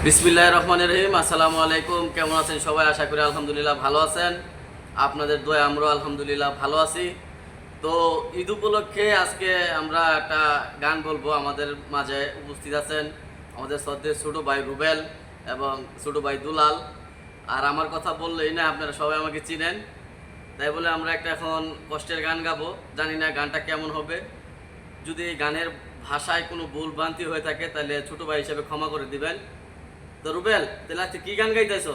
বিসমিল্লাহির রহমানির রহিম। আসসালামু আলাইকুম। কেমন আছেন সবাই? আশা করি আলহামদুলিল্লাহ ভালো আছেন। আপনাদের দোয়ায় আমরাও আলহামদুলিল্লাহ ভালো আছি। তো ঈদ উপলক্ষে আজকে আমরা একটা গান বলবো। আমাদের মাঝে উপস্থিত আছেন আমাদের শ্রদ্ধেয় ছোটো ভাই রুবেল এবং ছোটো ভাই দুলাল। আর আমার কথা বললেই না, আপনারা সবাই আমাকে চিনেন। তাই বলে আমরা একটা এখন কষ্টের গান গাবো। জানি না গানটা কেমন হবে। যদি এই গানের ভাষায় কোনো ভুল ভ্রান্তি হয়ে থাকে তাহলে ছোটো ভাই হিসেবে ক্ষমা করে দিবেন। তো রুবেল, তাহলে আজকে কি গান গাইতেছো?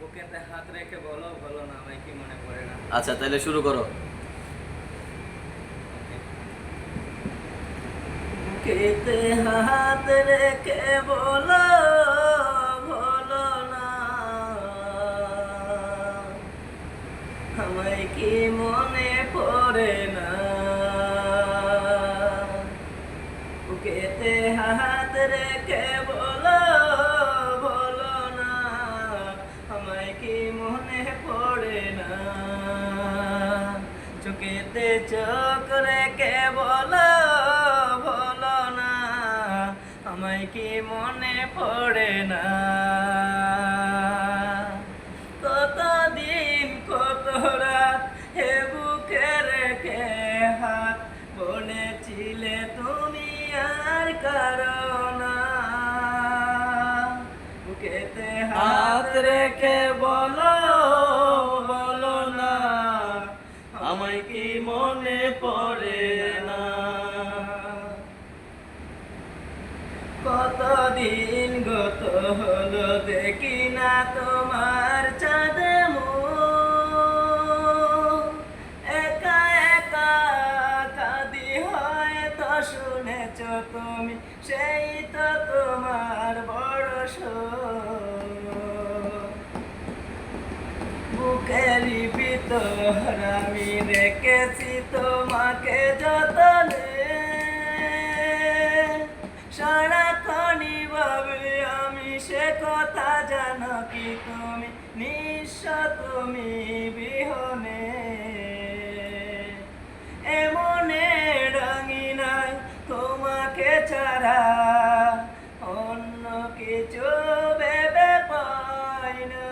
বুকেতে হাত রেখে বলো, বলো না আমায় কি মনে পড়ে না। আচ্ছা, তাহলে শুরু করো। বুকেতে হাত রেখে বলো, বলো না আমায় কি মনে পড়ে না। বুকেতে হাত রেখে বলো, বলো না আমায় কি মনে পড়ে না। চোখেতে চোখ রেখে বলো, বলো না আমায় কি মনে পড়ে না। কতদিন কত রাত হে বুকে রেখে হাত বলেছিলে তুমি আর কারো না। বুকেতে হাত রেখে বলো, বলো না আমায় কি মনে পড়ে না। কতদিন গত হলো দেখি না তোমার চাঁদে মুখ। একা একা কাঁদি হয়তো শুনেছ তুমি, সেই তো তোমার বড় শোক। বুকেরই ভিতর আমি রেখেছি তোমাকে যতনে, সারাক্ষণই ভাবে আমি সে কথা জানো কি তুমি নিঃস্ব, তুমি বিহনে। এমনে রঙিনাই তোমাকে ছাড়া অন্য কিছু ভেবে পাই না।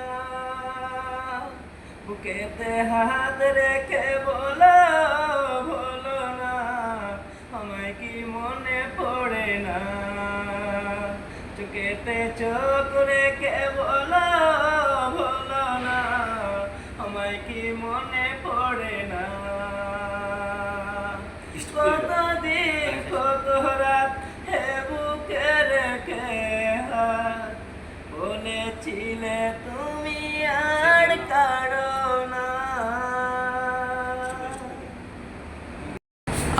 বুকেতে হাত রেখে বলো, বলো না আমায় কি মনে পড়ে না। চোখেতে চোখ রেখে বলো, বলো না আমায় কি মনে পড়ে না। কতদিন কত রাত হে বুকে রেখে হাত বলেছিলে তুমি আর কারো না।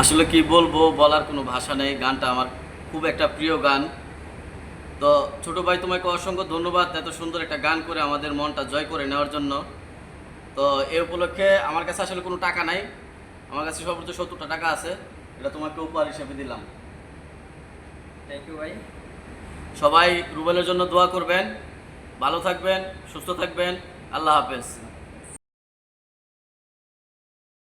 আসলে কি বলবো, বলার কোনো ভাষা নেই। গানটা আমার খুব একটা প্রিয় গান। তো ছোটো ভাই, তোমাকে অসংখ্য ধন্যবাদ এত সুন্দর একটা গান করে আমাদের মনটা জয় করে নেওয়ার জন্য। তো এই উপলক্ষে আমার কাছে আসলে কোনো টাকা নাই। আমার কাছে সর্বোচ্চ 70টা টাকা আছে। এটা তোমাকে উপহার হিসেবে দিলাম। থ্যাংক ইউ ভাই। সবাই রুবেলের জন্য দোয়া করবেন। ভালো থাকবেন, সুস্থ থাকবেন। আল্লাহ হাফেজ।